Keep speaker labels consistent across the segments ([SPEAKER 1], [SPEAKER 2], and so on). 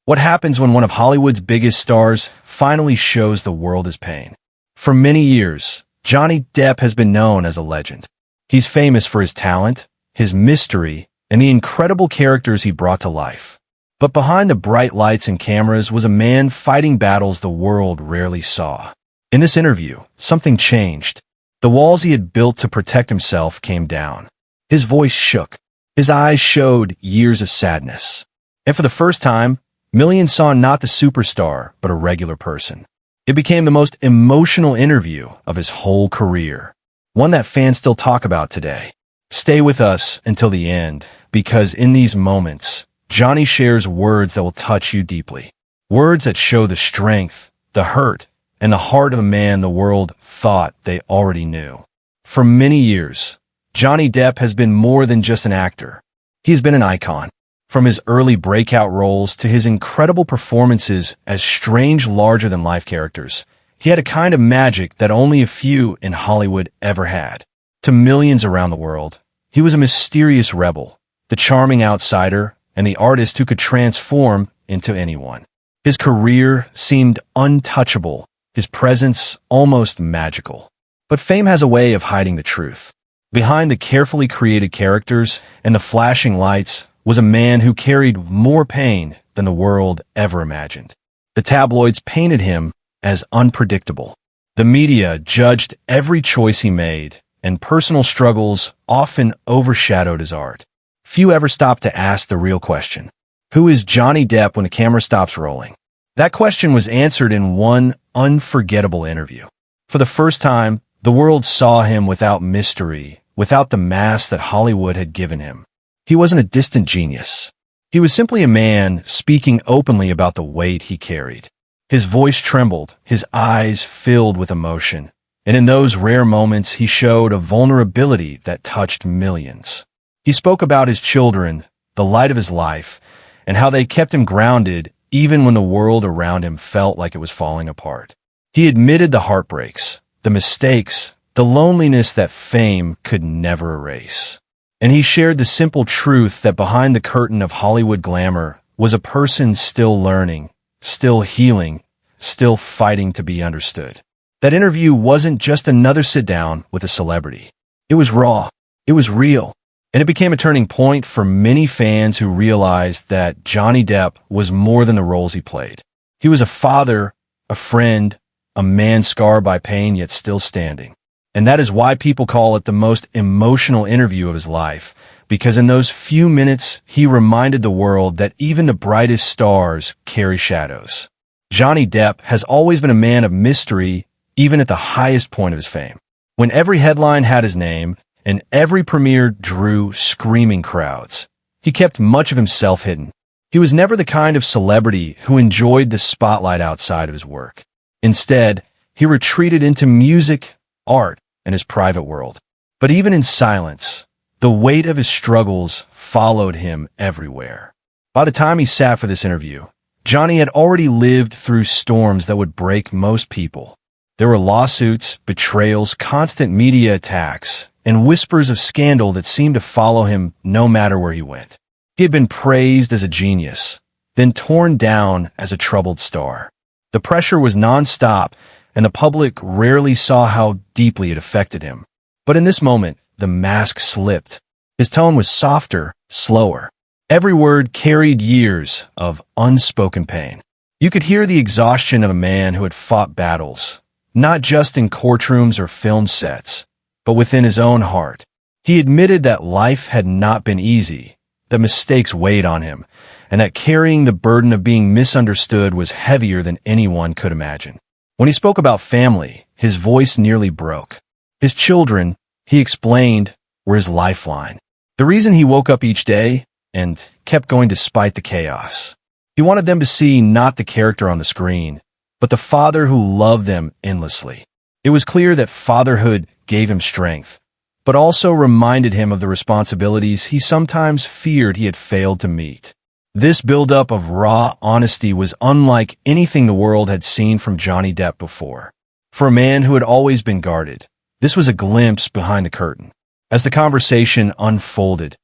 [SPEAKER 1] What happens when one of Hollywood's biggest stars finally shows the world his pain? For many years, Johnny Depp has been known as a legend. He's famous for his talent, his mystery, and the incredible characters he brought to life. But behind the bright lights and cameras was a man fighting battles the world rarely saw. In this interview, something changed. The walls he had built to protect himself came down. His voice shook. His eyes showed years of sadness. And for the first time, millions saw not the superstar, but a regular person. It became the most emotional interview of his whole career, one that fans still talk about today. Stay with us until the end, because in these moments, Johnny shares words that will touch you deeply. Words that show the strength, the hurt, and the heart of a man the world thought they already knew. For many years, Johnny Depp has been more than just an actor. He has been an icon. From his early breakout roles to his incredible performances as strange, larger-than-life characters, he had a kind of magic that only a few in Hollywood ever had. To millions around the world, he was a mysterious rebel, the charming outsider, and the artist who could transform into anyone. His career seemed untouchable, his presence almost magical. But fame has a way of hiding the truth. Behind the carefully created characters and the flashing lights was a man who carried more pain than the world ever imagined. The tabloids painted him as unpredictable. The media judged every choice he made, and personal struggles often overshadowed his art. Few ever stopped to ask the real question: who is Johnny Depp when the camera stops rolling? That question was answered in one unforgettable interview. For the first time, the world saw him without mystery, without the mask that Hollywood had given him. He wasn't a distant genius. He was simply a man speaking openly about the weight he carried. His voice trembled, his eyes filled with emotion, and in those rare moments he showed a vulnerability that touched millions. He spoke about his children, the light of his life, and how they kept him grounded even when the world around him felt like it was falling apart. He admitted the heartbreaks, the mistakes, the loneliness that fame could never erase. And he shared the simple truth that behind the curtain of Hollywood glamour was a person still learning, still healing, still fighting to be understood. That interview wasn't just another sit-down with a celebrity. It was raw, it was real, and it became a turning point for many fans who realized that Johnny Depp was more than the roles he played. He was a father, a friend, a man scarred by pain yet still standing. And that is why people call it the most emotional interview of his life, because in those few minutes, he reminded the world that even the brightest stars carry shadows. Johnny Depp has always been a man of mystery, even at the highest point of his fame. When every headline had his name, and every premiere drew screaming crowds, he kept much of himself hidden. He was never the kind of celebrity who enjoyed the spotlight outside of his work. Instead, he retreated into music, art, and his private world. But even in silence, the weight of his struggles followed him everywhere. By the time he sat for this interview, Johnny had already lived through storms that would break most people. There were lawsuits, betrayals, constant media attacks, and whispers of scandal that seemed to follow him no matter where he went. He had been praised as a genius, then torn down as a troubled star. The pressure was nonstop, and the public rarely saw how deeply it affected him. But in this moment, the mask slipped. His tone was softer, slower. Every word carried years of unspoken pain. You could hear the exhaustion of a man who had fought battles, not just in courtrooms or film sets, but within his own heart. He admitted that life had not been easy, that mistakes weighed on him, and that carrying the burden of being misunderstood was heavier than anyone could imagine. When he spoke about family, his voice nearly broke. His children, he explained, were his lifeline. The reason he woke up each day and kept going despite the chaos. He wanted them to see not the character on the screen, but the father who loved them endlessly. It was clear that fatherhood gave him strength, but also reminded him of the responsibilities he sometimes feared he had failed to meet. This buildup of raw honesty was unlike anything the world had seen from Johnny Depp before. For a man who had always been guarded, this was a glimpse behind the curtain. As the conversation unfolded,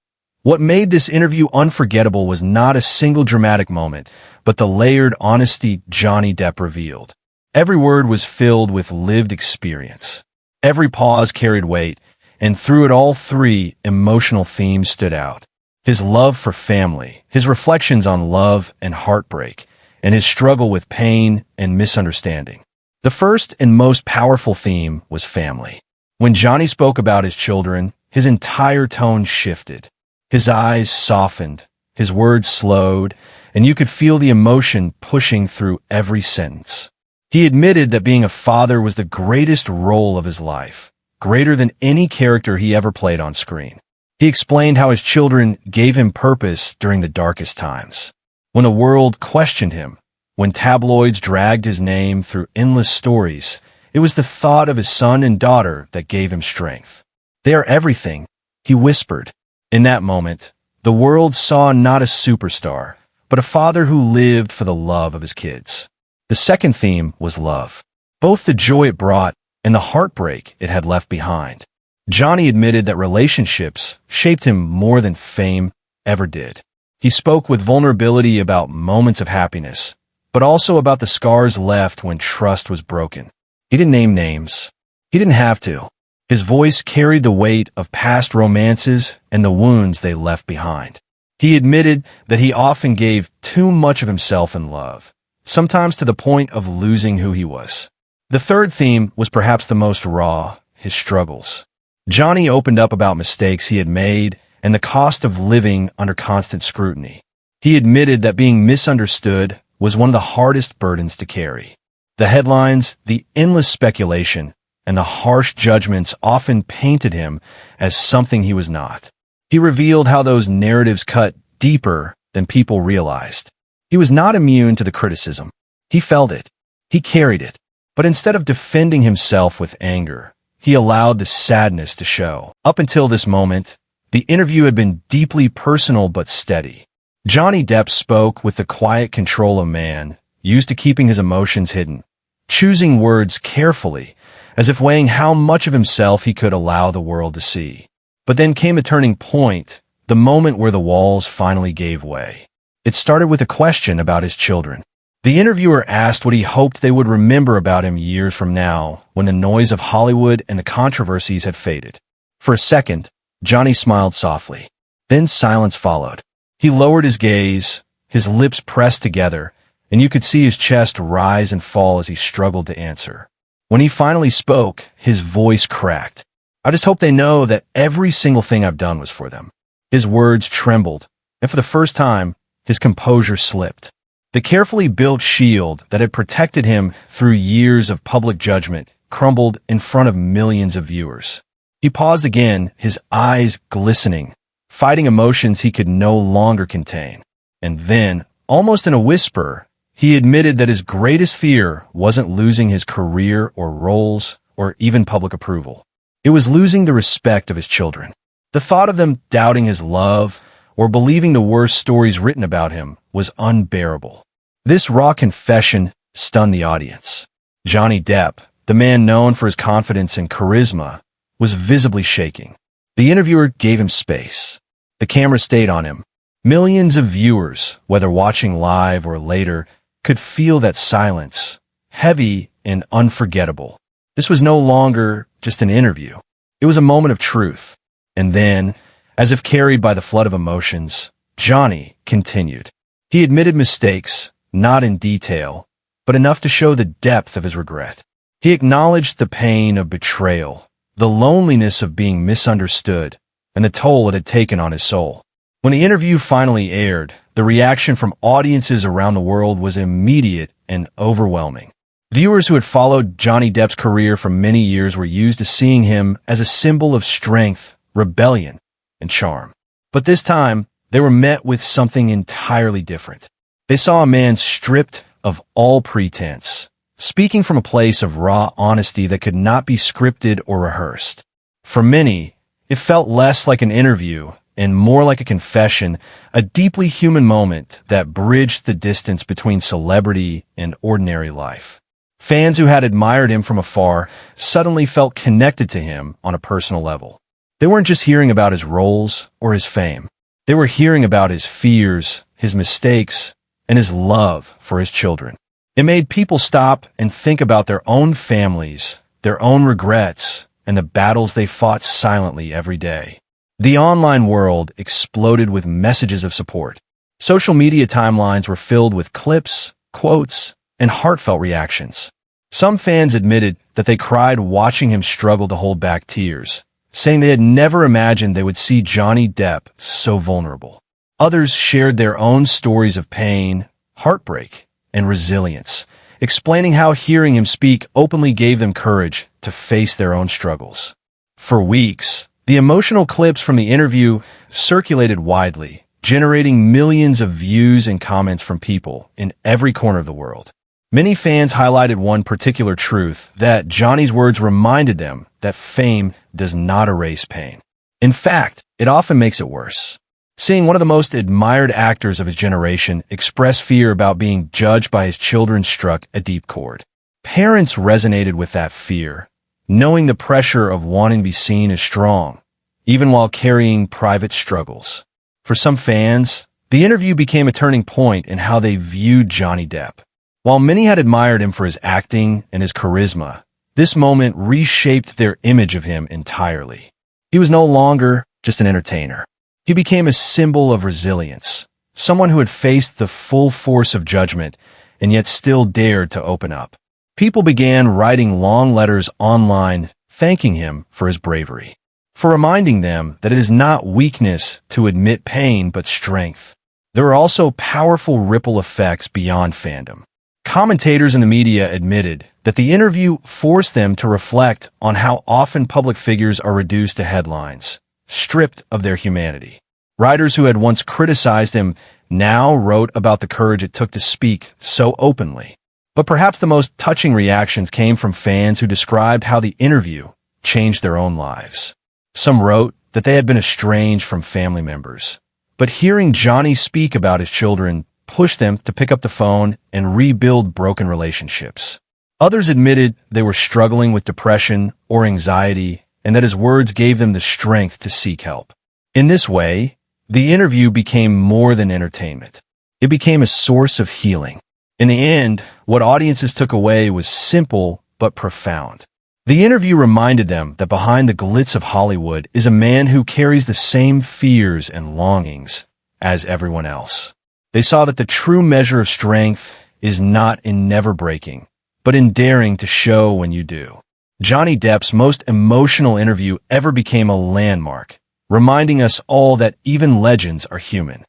[SPEAKER 1] What made this interview unforgettable was not a single dramatic moment, but the layered honesty Johnny Depp revealed. Every word was filled with lived experience. Every pause carried weight, and through it all, three emotional themes stood out. His love for family, his reflections on love and heartbreak, and his struggle with pain and misunderstanding. The first and most powerful theme was family. When Johnny spoke about his children, his entire tone shifted. His eyes softened, his words slowed, and you could feel the emotion pushing through every sentence. He admitted that being a father was the greatest role of his life, greater than any character he ever played on screen. He explained how his children gave him purpose during the darkest times. When the world questioned him, when tabloids dragged his name through endless stories, it was the thought of his son and daughter that gave him strength. "They are everything," he whispered. In that moment, the world saw not a superstar, but a father who lived for the love of his kids. The second theme was love, both the joy it brought and the heartbreak it had left behind. Johnny admitted that relationships shaped him more than fame ever did. He spoke with vulnerability about moments of happiness, but also about the scars left when trust was broken. He didn't name names. He didn't have to. His voice carried the weight of past romances and the wounds they left behind. He admitted that he often gave too much of himself in love, sometimes to the point of losing who he was. The third theme was perhaps the most raw, his struggles. Johnny opened up about mistakes he had made and the cost of living under constant scrutiny. He admitted that being misunderstood was one of the hardest burdens to carry. The headlines, the endless speculation, and the harsh judgments often painted him as something he was not. He revealed how those narratives cut deeper than people realized. He was not immune to the criticism. He felt it. He carried it. But instead of defending himself with anger, he allowed the sadness to show. Up until this moment, the interview had been deeply personal but steady. Johnny Depp spoke with the quiet control of a man, used to keeping his emotions hidden, choosing words carefully, as if weighing how much of himself he could allow the world to see. But then came a turning point, the moment where the walls finally gave way. It started with a question about his children. The interviewer asked what he hoped they would remember about him years from now, when the noise of Hollywood and the controversies had faded. For a second, Johnny smiled softly. Then silence followed. He lowered his gaze, his lips pressed together, and you could see his chest rise and fall as he struggled to answer. When he finally spoke, his voice cracked. "I just hope they know that every single thing I've done was for them." His words trembled, and for the first time, his composure slipped. The carefully built shield that had protected him through years of public judgment crumbled in front of millions of viewers. He paused again, his eyes glistening, fighting emotions he could no longer contain. And then, almost in a whisper, he admitted that his greatest fear wasn't losing his career or roles or even public approval. It was losing the respect of his children. The thought of them doubting his love or believing the worst stories written about him was unbearable. This raw confession stunned the audience. Johnny Depp, the man known for his confidence and charisma, was visibly shaking. The interviewer gave him space. The camera stayed on him. Millions of viewers, whether watching live or later, could feel that silence, heavy and unforgettable. This was no longer just an interview. It was a moment of truth. And then, as if carried by the flood of emotions, Johnny continued. He admitted mistakes, not in detail, but enough to show the depth of his regret. He acknowledged the pain of betrayal, the loneliness of being misunderstood, and the toll it had taken on his soul. When the interview finally aired, the reaction from audiences around the world was immediate and overwhelming. Viewers who had followed Johnny Depp's career for many years were used to seeing him as a symbol of strength, rebellion, and charm. But this time, they were met with something entirely different. They saw a man stripped of all pretense, speaking from a place of raw honesty that could not be scripted or rehearsed. For many, it felt less like an interview and more like a confession, a deeply human moment that bridged the distance between celebrity and ordinary life. Fans who had admired him from afar suddenly felt connected to him on a personal level. They weren't just hearing about his roles or his fame. They were hearing about his fears, his mistakes, and his love for his children. It made people stop and think about their own families, their own regrets, and the battles they fought silently every day. The online world exploded with messages of support. Social media timelines were filled with clips, quotes, and heartfelt reactions. Some fans admitted that they cried watching him struggle to hold back tears, saying they had never imagined they would see Johnny Depp so vulnerable. Others shared their own stories of pain, heartbreak, and resilience, explaining how hearing him speak openly gave them courage to face their own struggles. For weeks, the emotional clips from the interview circulated widely, generating millions of views and comments from people in every corner of the world. Many fans highlighted one particular truth, that Johnny's words reminded them that fame does not erase pain. In fact, it often makes it worse. Seeing one of the most admired actors of his generation express fear about being judged by his children struck a deep chord. Parents resonated with that fear, knowing the pressure of wanting to be seen as strong, even while carrying private struggles. For some fans, the interview became a turning point in how they viewed Johnny Depp. While many had admired him for his acting and his charisma, this moment reshaped their image of him entirely. He was no longer just an entertainer. He became a symbol of resilience, someone who had faced the full force of judgment and yet still dared to open up. People began writing long letters online thanking him for his bravery, for reminding them that it is not weakness to admit pain but strength. There were also powerful ripple effects beyond fandom. Commentators in the media admitted that the interview forced them to reflect on how often public figures are reduced to headlines, stripped of their humanity. Writers who had once criticized him now wrote about the courage it took to speak so openly. But perhaps the most touching reactions came from fans who described how the interview changed their own lives. Some wrote that they had been estranged from family members, but hearing Johnny speak about his children pushed them to pick up the phone and rebuild broken relationships. Others admitted they were struggling with depression or anxiety, and that his words gave them the strength to seek help. In this way, the interview became more than entertainment. It became a source of healing. In the end, what audiences took away was simple but profound. The interview reminded them that behind the glitz of Hollywood is a man who carries the same fears and longings as everyone else. They saw that the true measure of strength is not in never breaking, but in daring to show when you do. Johnny Depp's most emotional interview ever became a landmark, reminding us all that even legends are human.